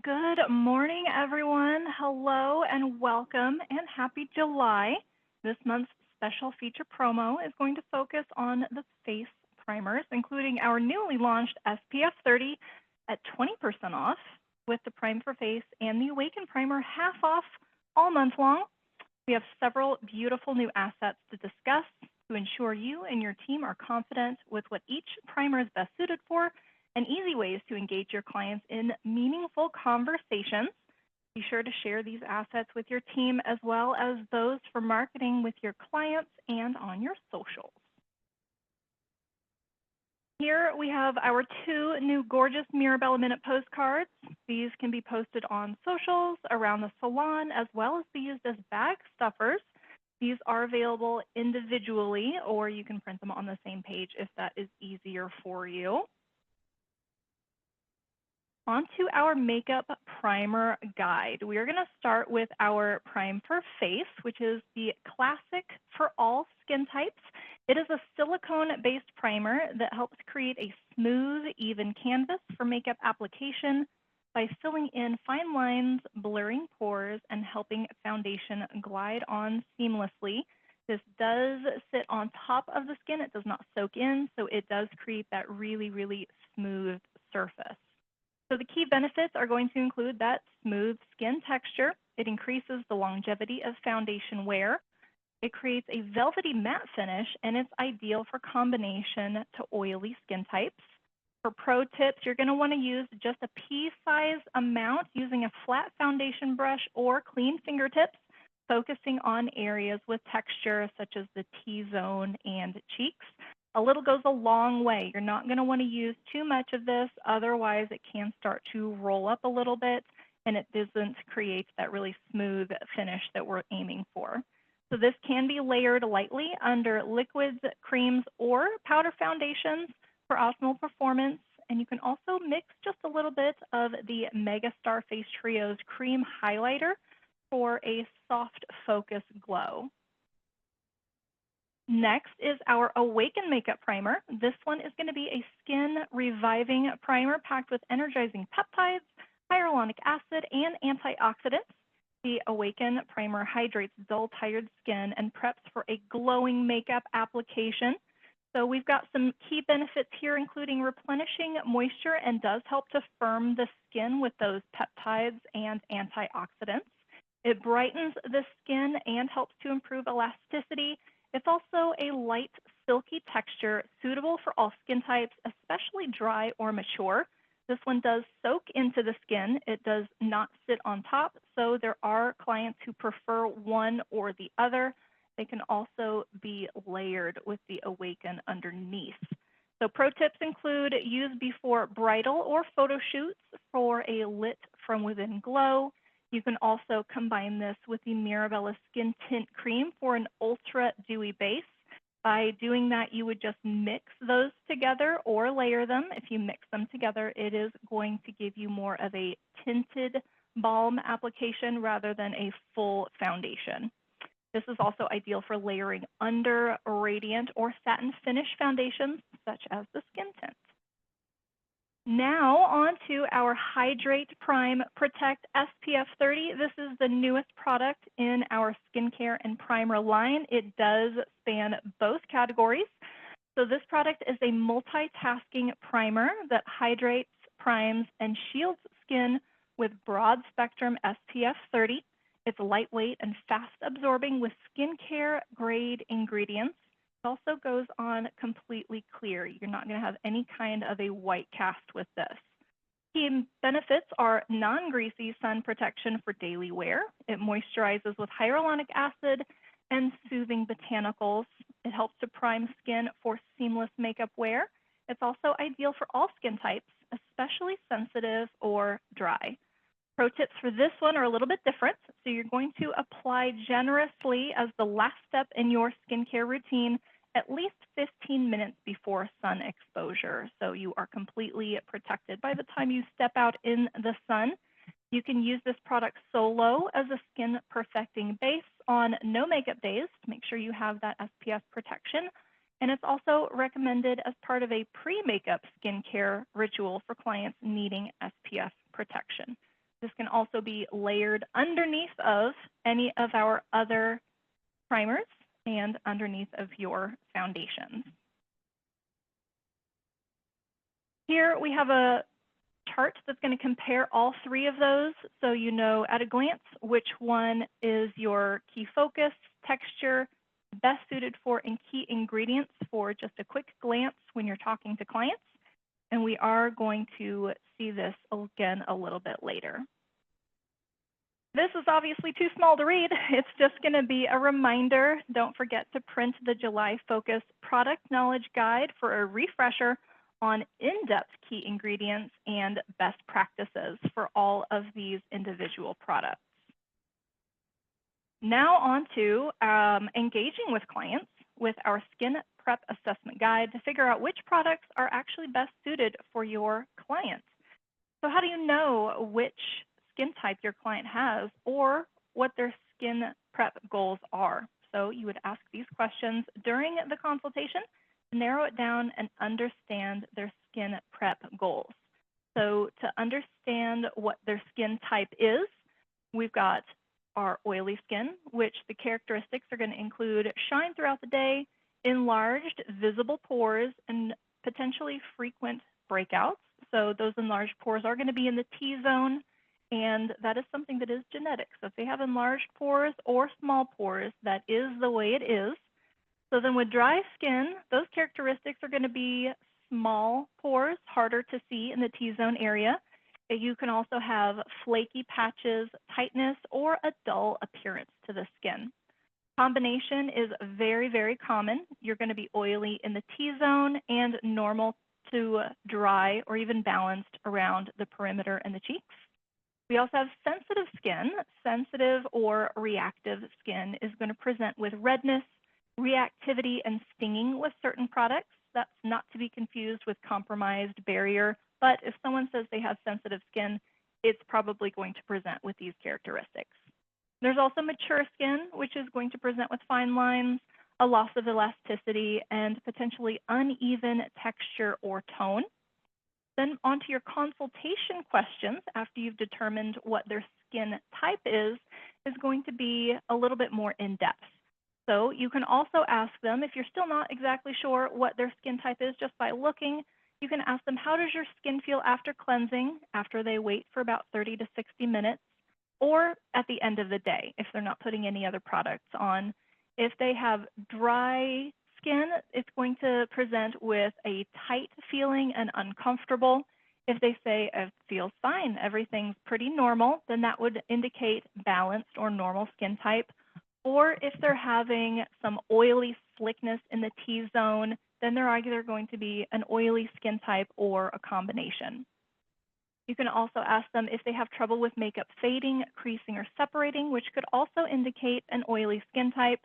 Good morning, everyone. Hello and welcome and happy July. This month's special feature promo is going to focus on the face primers, including our newly launched SPF 30 at 20% off with the Prime for Face and the Awaken Primer half off all month long. We have several beautiful new assets to discuss to ensure you and your team are confident with what each primer is best suited for and easy ways to engage your clients in meaningful conversations. Be sure to share these assets with your team as well as those for marketing with your clients and on your socials. Here we have our two new gorgeous Mirabella Minute postcards. These can be posted on socials, around the salon, as well as be used as bag stuffers. These are available individually, or you can print them on the same page if that is easier for you. On to our makeup primer guide. We are going to start with our Prime for Face, which is the classic for all skin types. It is a silicone-based primer that helps create a smooth, even canvas for makeup application by filling in fine lines, blurring pores, and helping foundation glide on seamlessly. This does sit on top of the skin. It does not soak in, so it does create that really, really smooth surface. So the key benefits are going to include that smooth skin texture. It increases the longevity of foundation wear. It creates a velvety matte finish, and it's ideal for combination to oily skin types. For pro tips, you're going to want to use just a pea-size amount using a flat foundation brush or clean fingertips, focusing on areas with texture such as the T-zone and cheeks. A little goes a long way. You're not going to want to use too much of this, otherwise it can start to roll up a little bit and it doesn't create that really smooth finish that we're aiming for. So this can be layered lightly under liquids, creams, or powder foundations for optimal performance. And you can also mix just a little bit of the Mega Star Face Trio's cream highlighter for a soft focus glow. Next is our Awaken Makeup Primer. This one is going to be a skin reviving primer packed with energizing peptides, hyaluronic acid, and antioxidants. The Awaken Primer hydrates dull, tired skin and preps for a glowing makeup application. So we've got some key benefits here, including replenishing moisture and does help to firm the skin with those peptides and antioxidants. It brightens the skin and helps to improve elasticity. It's also a light, silky texture suitable for all skin types, especially dry or mature. This one does soak into the skin. It does not sit on top, so there are clients who prefer one or the other. They can also be layered with the Awaken underneath. So pro tips include use before bridal or photo shoots for a lit from within glow. You can also combine this with the Mirabella Skin Tint Cream for an ultra dewy base. By doing that, you would just mix those together or layer them. If you mix them together, it is going to give you more of a tinted balm application rather than a full foundation. This is also ideal for layering under radiant or satin finish foundations, such as the Skin Tint. Now on to our Hydrate Prime Protect SPF 30. This is the newest product in our skincare and primer line. It does span both categories. So this product is a multitasking primer that hydrates, primes, and shields skin with broad spectrum SPF 30. It's lightweight and fast absorbing with skincare grade ingredients. It also goes on completely clear. You're not going to have any kind of a white cast with this. Key benefits are non-greasy sun protection for daily wear. It moisturizes with hyaluronic acid and soothing botanicals. It helps to prime skin for seamless makeup wear. It's also ideal for all skin types, especially sensitive or dry. Pro tips for this one are a little bit different. So you're going to apply generously as the last step in your skincare routine at least 15 minutes before sun exposure. So you are completely protected by the time you step out in the sun. You can use this product solo as a skin perfecting base on no makeup days to make sure you have that SPF protection. And it's also recommended as part of a pre-makeup skincare ritual for clients needing SPF protection. This can also be layered underneath of any of our other primers and underneath of your foundations. Here we have a chart that's going to compare all three of those, so you know at a glance which one is your key focus, texture, best suited for, and key ingredients for just a quick glance when you're talking to clients. And we are going to see this again a little bit later. This is obviously too small to read. It's just going to be a reminder. Don't forget to print the July Focus Product Knowledge Guide for a refresher on in-depth key ingredients and best practices for all of these individual products. Now on to engaging with clients with our Skin Prep Assessment Guide to figure out which products are actually best suited for your client. So how do you know which skin type your client has or what their skin prep goals are? So you would ask these questions during the consultation to narrow it down and understand their skin prep goals. So to understand what their skin type is, we've got our oily skin, which the characteristics are going to include shine throughout the day, enlarged visible pores, and potentially frequent breakouts. So those enlarged pores are going to be in the T-zone, and that is something that is genetic. So if they have enlarged pores or small pores, that is the way it is. So then with dry skin, those characteristics are going to be small pores, harder to see in the T-zone area. You can also have flaky patches, tightness, or a dull appearance to the skin. Combination is very, very common. You're going to be oily in the T-zone and normal to dry or even balanced around the perimeter and the cheeks. We also have sensitive skin. Sensitive or reactive skin is going to present with redness, reactivity, and stinging with certain products. That's not to be confused with compromised barrier, but if someone says they have sensitive skin, it's probably going to present with these characteristics. There's also mature skin, which is going to present with fine lines, a loss of elasticity, and potentially uneven texture or tone. Then onto your consultation questions after you've determined what their skin type is going to be a little bit more in-depth. So you can also ask them, if you're still not exactly sure what their skin type is just by looking, you can ask them, how does your skin feel after cleansing, after they wait for about 30 to 60 minutes, or at the end of the day, if they're not putting any other products on. If they have dry skin, it's going to present with a tight feeling and uncomfortable. If they say it feels fine, everything's pretty normal, then that would indicate balanced or normal skin type. Or if they're having some oily slickness in the T-zone, then they're either going to be an oily skin type or a combination. You can also ask them if they have trouble with makeup fading, creasing, or separating, which could also indicate an oily skin type.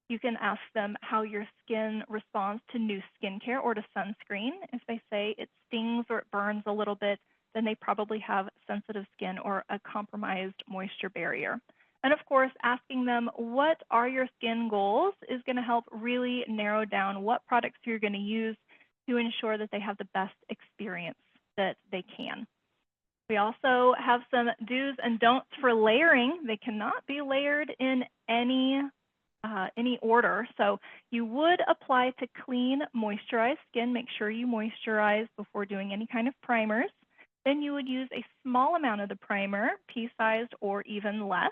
You can ask them how your skin responds to new skincare or to sunscreen. If they say it stings or it burns a little bit, then they probably have sensitive skin or a compromised moisture barrier. And of course, asking them what are your skin goals is going to help really narrow down what products you're going to use to ensure that they have the best experience that they can. We also have some do's and don'ts for layering. They cannot be layered in any order. So you would apply to clean, moisturized skin. Make sure you moisturize before doing any kind of primers. Then you would use a small amount of the primer, pea-sized or even less.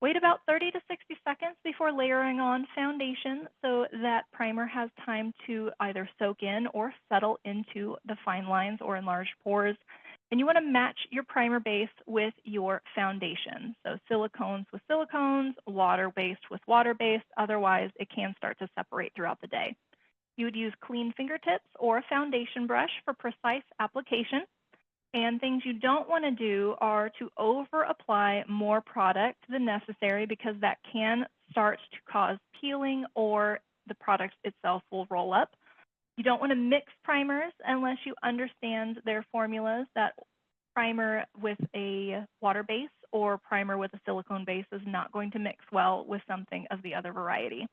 Wait about 30 to 60 seconds before layering on foundation so that primer has time to either soak in or settle into the fine lines or enlarged pores. And you want to match your primer base with your foundation. So silicones with silicones, water-based with water-based. Otherwise, it can start to separate throughout the day. You would use clean fingertips or a foundation brush for precise application. And things you don't want to do are to over-apply more product than necessary because that can start to cause peeling or the product itself will roll up. You don't want to mix primers unless you understand their formulas, that primer with a water base or primer with a silicone base is not going to mix well with something of the other variety.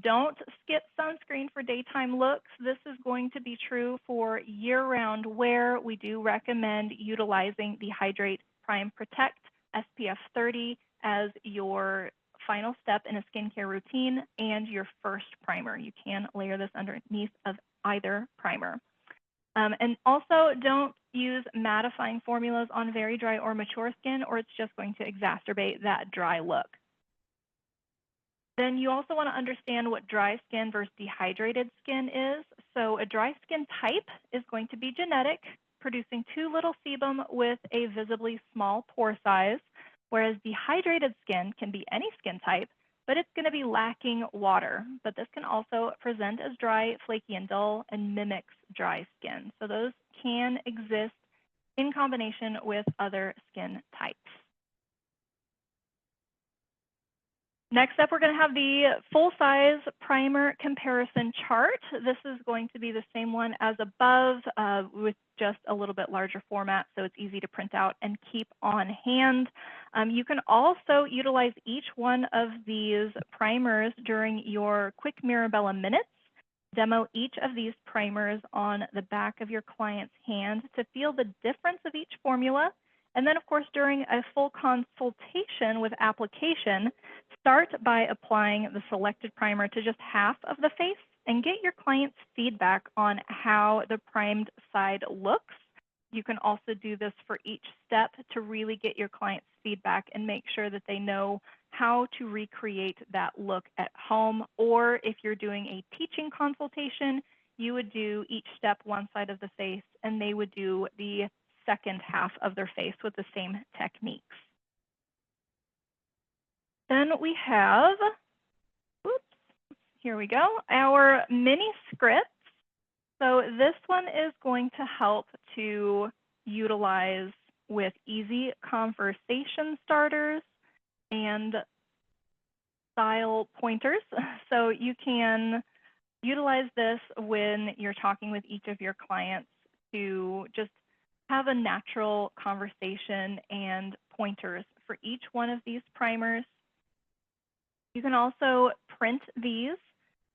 Don't skip sunscreen for daytime looks. This is going to be true for year-round wear. We do recommend utilizing the Hydrate Prime Protect SPF 30 as your final step in a skincare routine and your first primer. You can layer this underneath of either primer. And also, don't use mattifying formulas on very dry or mature skin, or it's just going to exacerbate that dry look. Then you also want to understand what dry skin versus dehydrated skin is. So a dry skin type is going to be genetic, producing too little sebum with a visibly small pore size, whereas dehydrated skin can be any skin type, but it's going to be lacking water. But this can also present as dry, flaky, and dull, and mimics dry skin. So those can exist in combination with other skin types. Next up, we're going to have the full-size primer comparison chart. This is going to be the same one as above with just a little bit larger format, so it's easy to print out and keep on hand. You can also utilize each one of these primers during your quick Mirabella minutes. Demo each of these primers on the back of your client's hand to feel the difference of each formula. And then, of course, during a full consultation with application, start by applying the selected primer to just half of the face and get your client's feedback on how the primed side looks. You can also do this for each step to really get your client's feedback and make sure that they know how to recreate that look at home. Or if you're doing a teaching consultation, you would do each step one side of the face and they would do the second half of their face with the same techniques. Then we have, here we go, our mini scripts. So this one is going to help to utilize with easy conversation starters and style pointers. So you can utilize this when you're talking with each of your clients to just have a natural conversation and pointers for each one of these primers. You can also print these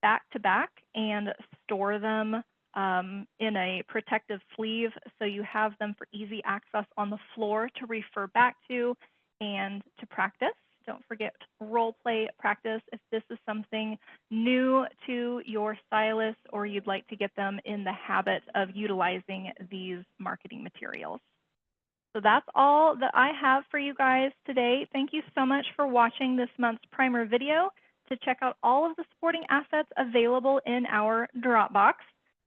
back to back and store them in a protective sleeve so you have them for easy access on the floor to refer back to and to practice. Don't forget role play practice if this is something new to your stylist or you'd like to get them in the habit of utilizing these marketing materials. So that's all that I have for you guys today. Thank you so much for watching this month's primer video. To check out all of the supporting assets available in our Dropbox,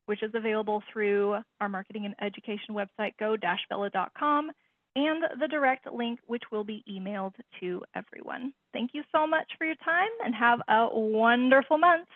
which is available through our marketing and education website, go-bella.com, and the direct link, which will be emailed to everyone. Thank you so much for your time and have a wonderful month.